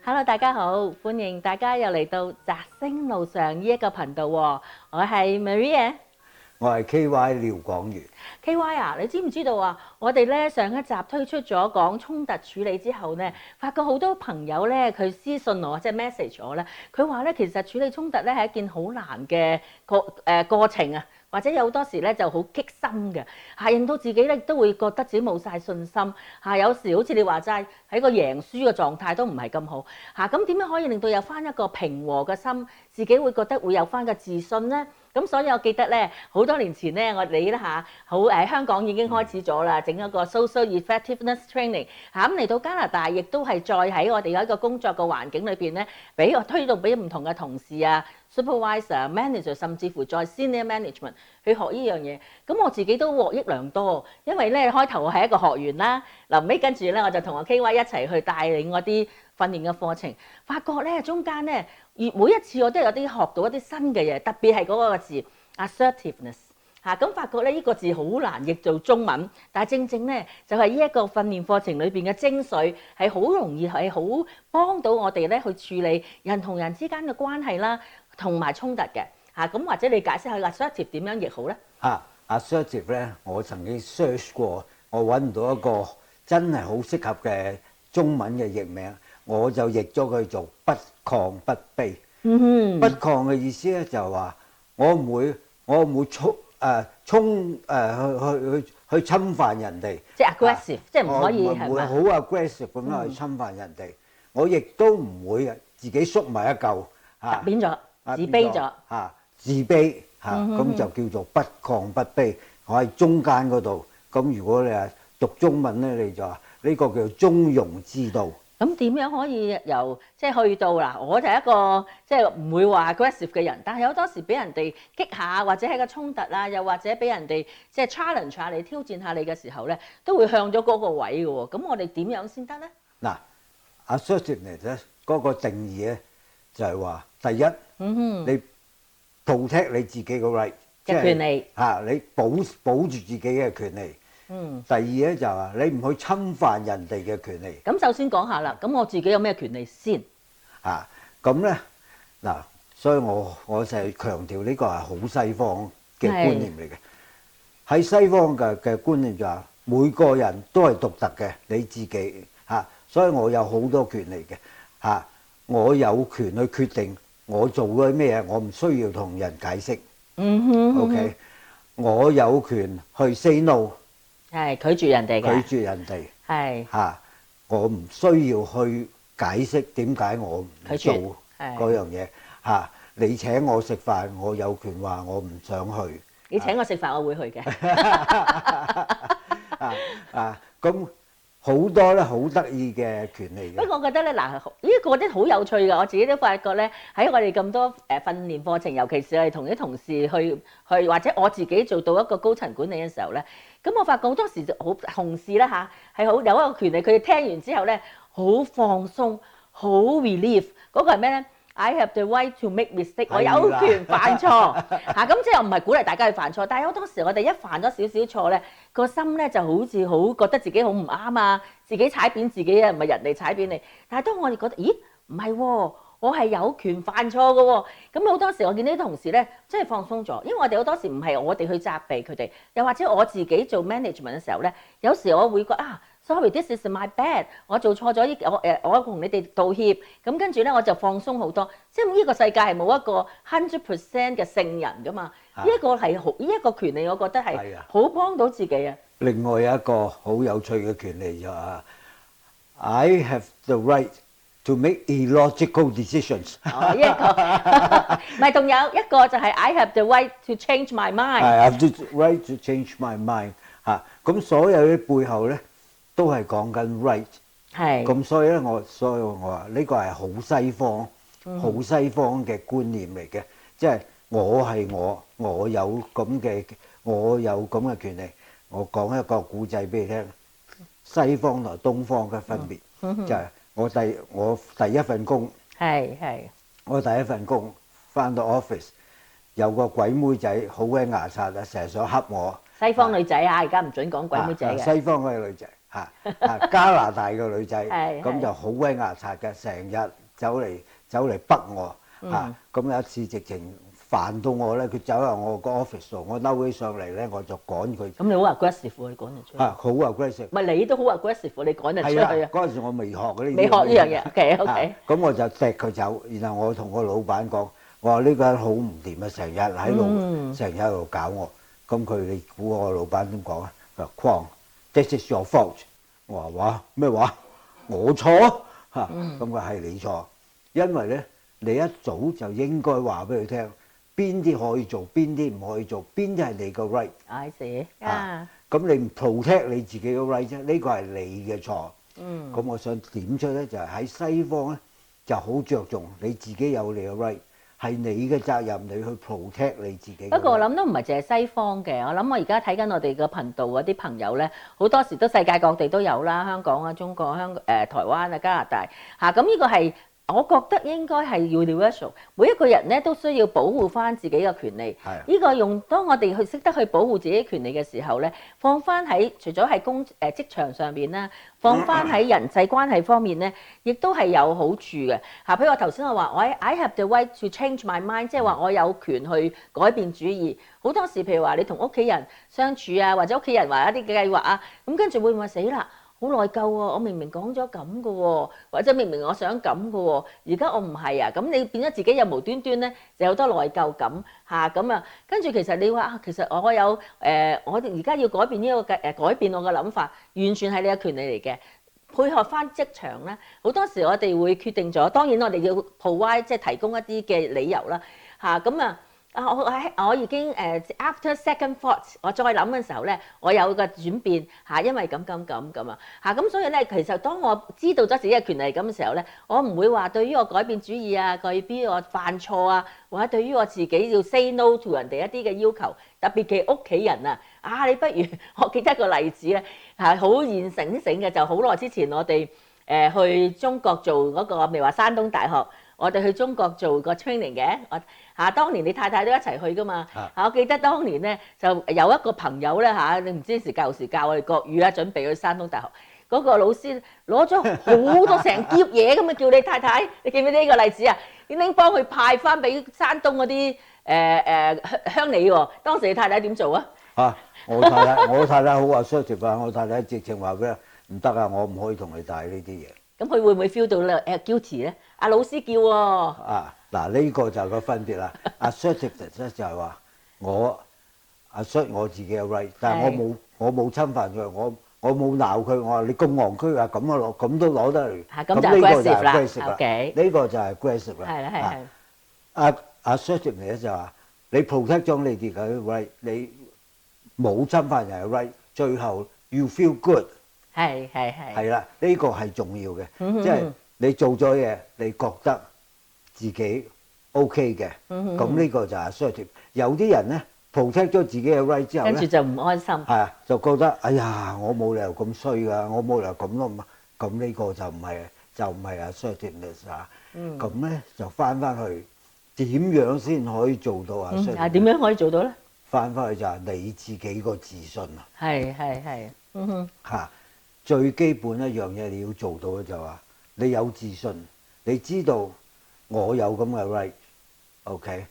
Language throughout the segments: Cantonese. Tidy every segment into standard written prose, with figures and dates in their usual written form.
Hello，大家好，歡迎大家又嚟到摘星路上呢一個頻道喎。我係 Maria。我係 KY 廖廣源。KY 啊，你知唔知道啊？我哋咧上一集推出咗講衝突處理之後咧，發覺好多朋友咧佢私信我，即係 message 我咧，佢話咧其實處理衝突咧係一件好難嘅過程啊。或者有好多時咧就好激心嘅，令到自己咧都會覺得自己冇晒信心有時好似你話齋喺個贏輸嘅狀態都唔係咁好咁點樣可以令到有翻一個平和嘅心，自己會覺得會有翻個自信咧？咁所以我記得咧好多年前咧，我哋咧好喺香港已經開始咗啦，整一個 social effectiveness training 咁嚟到加拿大，亦都係再喺我哋有一個工作嘅環境裏邊咧，俾我推動俾唔同嘅同事supervisor、manager 甚至乎再 senior management 去學呢樣嘢，咁我自己都獲益良多，因為咧開頭我係一個學員啦，臨尾跟住咧我就同我 KY 一齊去帶領嗰啲訓練嘅課程，發覺咧中間咧每一次我都有啲學到一啲新嘅嘢，特別係嗰個字 assertiveness 咁發覺咧呢個字好難譯做中文，但係正正咧就係呢一個訓練課程裏邊嘅精髓，係好容易係好幫到我哋咧去處理人同人之間嘅關係啦。同埋衝突嘅咁或者你解釋下 assertive 點樣譯好咧？assertive 咧，我曾經 search 過，我揾唔到一個真係好適合嘅中文嘅譯名，我就譯咗佢做不亢不卑。不亢嘅意思咧就係話我唔會去侵犯人哋，即係 aggressive，即係唔可以係唔會好 aggressive 咁樣去侵犯人哋。我亦都唔會自己縮埋一嚿變咗。自卑咗自卑咁就叫做不亢不卑。我喺中間嗰度，咁如果你係讀中文咧，你就話呢個叫中庸之道。咁點樣可以由即係去到嗱？我就係一個即係唔會話 aggressive 嘅人，但係好多時俾人哋激下，或者係個衝突又或者俾人哋即係 challenge 下你、挑戰下你嘅時候咧，都會向咗嗰個位嘅喎。咁我哋點樣先得咧？嗱，assertiveness咧嗰個定義咧就係話第一。你 protect 你自己嘅 right 嘅權利你保住自己嘅權利。第二咧就係話你唔去侵犯人哋嘅權利。咁首先講下啦，咁我自己有咩權利先？咁咧嗱，所以我成日強調呢個係好西方嘅觀念嚟嘅。喺西方嘅觀念就係每個人都係獨特嘅，你自己所以我有好多權利嘅我有權去決定。我做咗咩嘢，我唔需要同人解釋。OK， 我有權去 say no， 係拒絕人哋嘅。拒絕人哋係我唔需要去解釋點解我唔做嗰樣嘢你請我食飯，我有權話我唔想去。你請我食飯，我會去嘅。咁。好多咧，好得意嘅權利嘅。不過我覺得咧，嗱呢個啲好有趣㗎，我自己都發覺咧，喺我哋咁多訓練課程，尤其是係同啲同事去，或者我自己做到一個高層管理嘅時候咧，咁我發覺好多時就好同事咧係好有一個權利，佢哋聽完之後咧好放鬆，好 relief。嗰個係咩咧？I have the right to make mistake， 我有權犯錯咁即係唔係鼓勵大家去犯錯，但係好多時我哋一犯咗少少錯咧，個心咧就好似好覺得自己好唔啱自己踩扁自己唔係人哋踩扁你。但係當我哋覺得咦唔係我係有權犯錯嘅喎，咁好多時我見啲同事咧真係放鬆咗，因為我哋好多時唔係我哋去責備佢哋，又或者我自己做 management 嘅時候咧，有時我會覺得sorry，this is my bad， 我做錯咗我同你哋道歉，咁跟住咧我就放鬆好多。即係呢個世界係冇一個 100% 嘅聖人噶嘛，呢一個係好呢一個權利，我覺得係好幫到自己另外有一個好有趣嘅權利就係I have the right to make illogical decisions。呢一個唔係，仲有一個就係 I have the right to change my mind。I have the right to change my mind。咁所有啲背後咧都係講緊 right。咁所以咧我話呢個係好西方、好西方嘅觀念嚟嘅，即係我係我有咁嘅權利。我講一個故仔俾你聽，西方同東方嘅分別就係我第一份工我第一份工返到 office 有個鬼妹仔好鬼牙刷成日想恰我。西方女仔而家唔準講鬼妹仔嘅。西方嗰個女仔嚇加拿大嘅女仔，係咁就好鬼牙刷嘅，成日走嚟逼我嚇。咁有一次直情煩到我咧，佢走入我個 office 度，我嬲起上嚟咧，我就趕佢。咁你好 aggressive 喎，你趕人出去。好 aggressive。唔係你都好 aggressive，你趕人出去啊！嗰陣時我未學嗰啲。未學呢樣嘢，OK。咁我就踢佢走，然後我同個老闆講，我話呢個人好唔掂啊，成日喺度搞我。咁你估我老闆點講啊？佢話框 ，This is your fault。我話哇咩話？我錯嚇，咁佢係你錯，因為咧你一早就應該話俾佢聽，邊啲可以做，邊啲唔可以做，邊啲係你個 right。I see 啊。咁你唔 protect 你自己個 right 啫，呢個係你嘅錯。咁我想點出咧，就係喺西方咧就好着重你自己有你嘅 right。係你嘅責任，你去 protect 你自己。不過我諗都唔係淨係西方嘅，我諗我而家睇緊我哋嘅頻道嗰啲朋友咧，好多時都世界各地都有啦，香港啊、中國、台灣啊、加拿大嚇，咁呢個係我覺得應該係 universal， 每一個人咧都需要保護翻自己嘅權利。呢個當我哋識得去保護自己權利嘅時候咧，放翻喺除咗喺職場上邊啦，放翻喺人際關係方面咧，亦都係有好處嘅嚇。譬如我頭先我話，我 I have the right to change my mind， 即係話我有權去改變主意。好多時譬如話你同屋企人相處啊，或者屋企人話一啲嘅計劃啊，咁跟住會唔會死啦？好內疚喎！我明明講咗咁嘅喎，或者明明我想咁嘅喎，而家我唔係啊！咁你變咗自己又無端端咧，就有好多內疚感嚇咁啊！跟住其實你話啊，其實我有我哋而家要改變呢個改變我嘅諗法，完全係你嘅權利嚟嘅。配合翻職場咧，好多時我哋會決定咗，當然我哋要 provide 即係提供一啲嘅理由啦嚇咁啊！我已經after second thought， 我再諗嘅時候咧，我有個轉變嚇，因為咁啊嚇咁，所以咧其實當我知道咗自己嘅權利咁嘅時候咧，我唔會話對於我改變主意啊，對於我犯錯啊，或者對於我自己要 say no to 人哋一啲嘅要求，特別嘅屋企人啊，你不如我記得一個例子咧係好現成嘅，就好耐之前我哋去中國做嗰個，未話山東大學。我哋去中國做個 training 嘅，當年你太太都一齊去噶嘛？我記得當年咧就有一個朋友咧你唔知時教我哋國語啦，準備去山東大學嗰個老師攞咗好多成篋嘢咁啊，叫你太太，你記唔記得呢個例子啊？你拎幫佢派翻俾山東嗰啲鄉里喎。當時你太太點做啊？我太太好assertive啊！我太太直情話俾唔得啊，我唔可以同你帶呢啲嘢。咁佢會唔會 feel 到咧guilty 咧？阿老師叫喎。嗱呢個就係個分別啦。assertive 咧就係話我 assert 我自己嘅 right， 但係我冇侵犯佢，我冇鬧佢，我話你咁戇居啊，咁都攞得嚟。咁就 aggressive 啦。呢個就係 aggressive 啦。係。assertive 咧就話你 protect 咗你哋嘅 right， 你冇侵犯人嘅 right， 最後 you feel good。係啦，呢個係重要嘅，即係你做咗嘢，你覺得自己 OK 嘅，咁呢個就係 assertive。有啲人咧 protect 咗自己嘅 right 之後咧，跟住就唔安心，就覺得哎呀，我冇理由咁衰㗎，我冇理由咁咯，咁呢個就唔係 assertiveness 啊。咁咧就翻去點樣先可以做到 assertive？點樣可以做到咧？翻去就係你自己個自信啊。係，最基本一樣嘢你要做到嘅就係話，你有自信，你知道我有咁嘅 right，OK？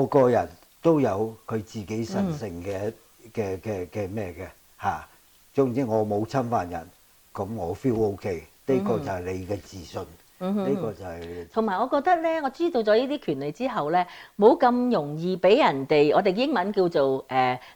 個人都有佢自己神聖嘅咩嘅嚇。總之我冇侵犯人，咁我 feel OK，呢個就係你嘅自信。呢個就係。同埋我覺得咧，我知道咗呢啲權利之後咧，冇咁容易俾人哋，我哋英文叫做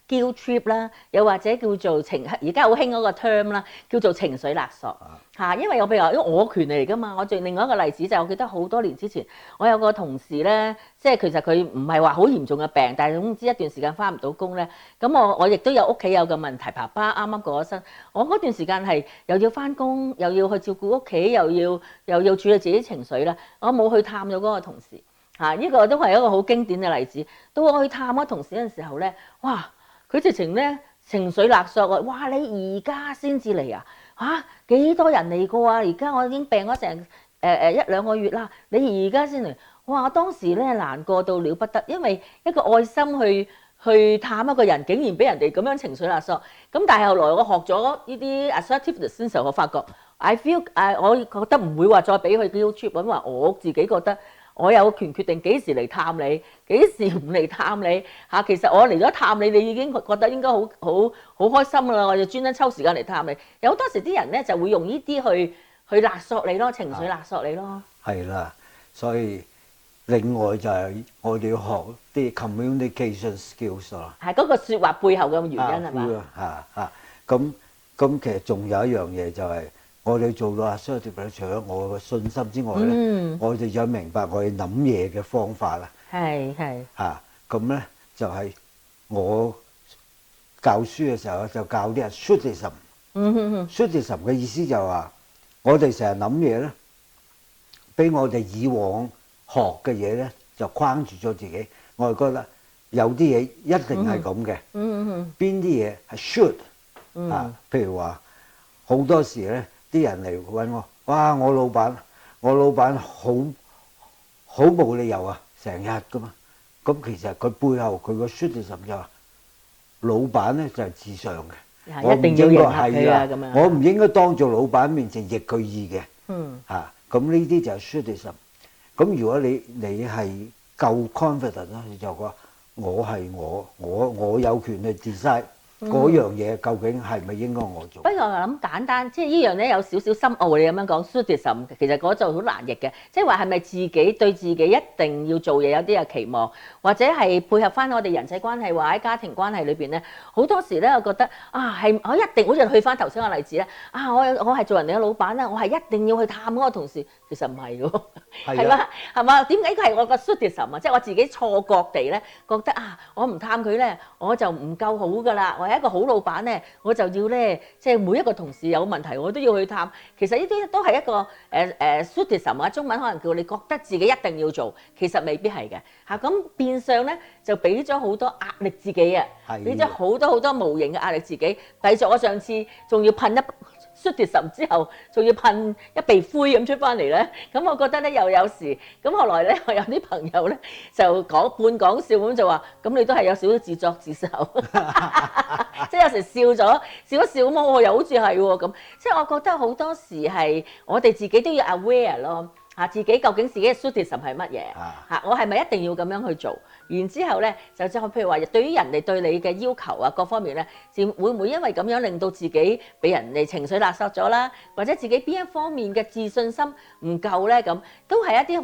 guilt trip 啦，又或者叫做而家好興嗰個 term 啦，叫做情緒勒索嚇。因為譬如話，因為我權利嚟㗎嘛，我仲另外一個例子就係我記得好多年之前，我有個同事咧，即係其實佢唔係話好嚴重嘅病，但係總之一段時間返唔到工咧，咁我亦都有屋企有個問題，爸爸啱啱過咗身，我嗰段時間係又要返工，又要去照顧屋企，又要處理自己情緒啦，我冇去探咗嗰個同事嚇，呢個都係一個好經典嘅例子。到我去探嗰同事嘅時候咧，哇！佢直情咧情緒勒索啊！哇！你而家先至嚟啊？嚇幾多人嚟過啊？而家我已經病咗成一兩個月啦，你而家先嚟，哇！我當時咧難過到了不得，因為一個愛心去去探一個人，竟然俾人哋咁樣情緒勒索。咁但係後來我學咗呢啲 assertiveness 嘅時候，我發覺 我覺得唔會話再俾佢 guilt trip，因為我自己覺得我有權決定幾時嚟探你，幾時唔嚟探你嚇。其實我嚟咗探你，你已經覺得應該好開心啦。我就專登抽時間嚟探你。有好多時啲人咧就會用呢啲去勒索你咯，情緒勒索你咯。係啦，所以另外就係我哋要學啲 communication skills 啦。係嗰個説話背後嘅原因係嘛？咁其實仲有一樣嘢就係我哋做到 assertive，除咗我嘅信心之外咧，我哋就明白我哋諗嘢嘅方法啦。係咁咧就係我教書嘅時候就教啲人 assertivism。assertivism 嘅意思就係話我哋成日諗嘢咧，俾我哋以往學嘅嘢咧就框住咗自己。我哋覺得有啲嘢一定係咁嘅，邊啲嘢係 should 譬如話好多時咧，啲人嚟揾我，哇！我老闆好冇理由啊，成日噶嘛。咁其實佢背後佢個 shouldism 就話，老闆咧就係至上嘅，一定要迎合佢啊咁樣。我唔應該當做老闆面前逆佢意嘅。咁呢啲就係 shouldism。咁如果你係夠 confident 啦，你就話我係我有權去 decide 嗰樣嘢究竟係咪應該我做？不過我諗簡單，即係呢樣咧有少少深奧。你咁樣講 assertivism，其實嗰就好難譯嘅，即係話係咪自己對自己一定要做嘢有啲嘅期望，或者係配合翻我哋人際關係或者喺家庭關係裏邊咧，好多時咧我覺得係我一定好似去翻頭先個例子咧，我係做人哋嘅老闆啦，我係一定要去探嗰個同事，其實唔係喎，係嘛？點解佢係我個 assertivism 啊？即係我自己錯覺地咧覺得我唔探佢咧，我就唔夠好㗎啦。係一個好老闆咧，我就要咧，即係每一個同事有問題，我都要去探。其實呢啲都係一個assertivism啊，中文可能叫你覺得自己一定要做，其實未必係嘅嚇。咁變相咧就俾咗好多壓力自己啊，俾咗好多無形嘅壓力自己。繼續我上次仲要噴一assertivism之後，仲要噴一鼻灰咁出翻嚟咧。咁我覺得咧又有時咁後來咧，我有啲朋友咧就半講笑咁就話：咁你都係有少少自作自受。即係有時笑一笑咁，我又好似係喎咁。即係我覺得好多時係我哋自己都要 aware 咯嚇，自己究竟自己嘅 assertivism係乜嘢嚇？我係咪一定要咁樣去做？然之後咧就譬如話，對於人哋對你嘅要求啊各方面咧，會唔會因為咁樣令到自己俾人哋情緒勒索咗啦？或者自己邊一方面嘅自信心唔夠咧？咁都係一啲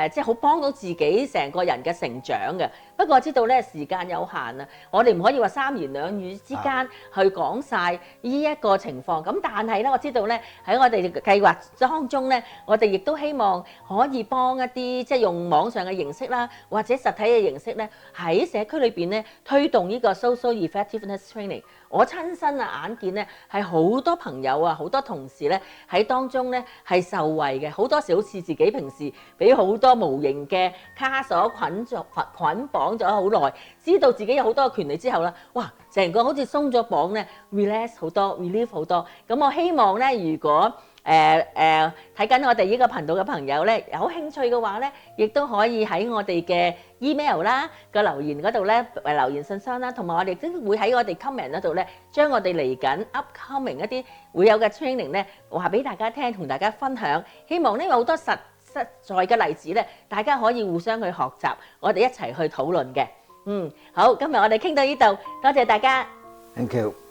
即係好幫到自己成個人嘅成長嘅。不過我知道咧時間有限啊，我哋唔可以話三言兩語之間去講晒呢一個情況。咁但係咧，我知道咧喺我哋計劃當中咧，我哋亦都希望可以幫一啲即係用網上嘅形式啦，或者實體嘅形式咧，喺社區裏邊咧推動呢個 social effectiveness training。我親身眼見咧係好多朋友啊，好多同事咧喺當中咧係受惠嘅。好多時好似自己平時俾好多無形嘅枷鎖捆綁咗好耐，知道自己有好多嘅權利之後啦，哇！成個好似鬆咗綁咧 ，relax 好多 ，relief 好多。咁我希望咧，如果睇緊我哋呢個頻道嘅朋友咧，有興趣嘅話咧，亦都可以喺我哋嘅 email 啦個留言嗰度咧，留言信箱啦，同埋我哋都會喺我哋 comment 嗰度咧，將我哋嚟緊 upcoming 一啲會有嘅 training 咧，話俾大家聽，同大家分享。希望呢有好多實在嘅例子咧，大家可以互相去學習，我哋一齊去討論嘅。好，今日我哋傾到呢度，多謝大家。Thank you。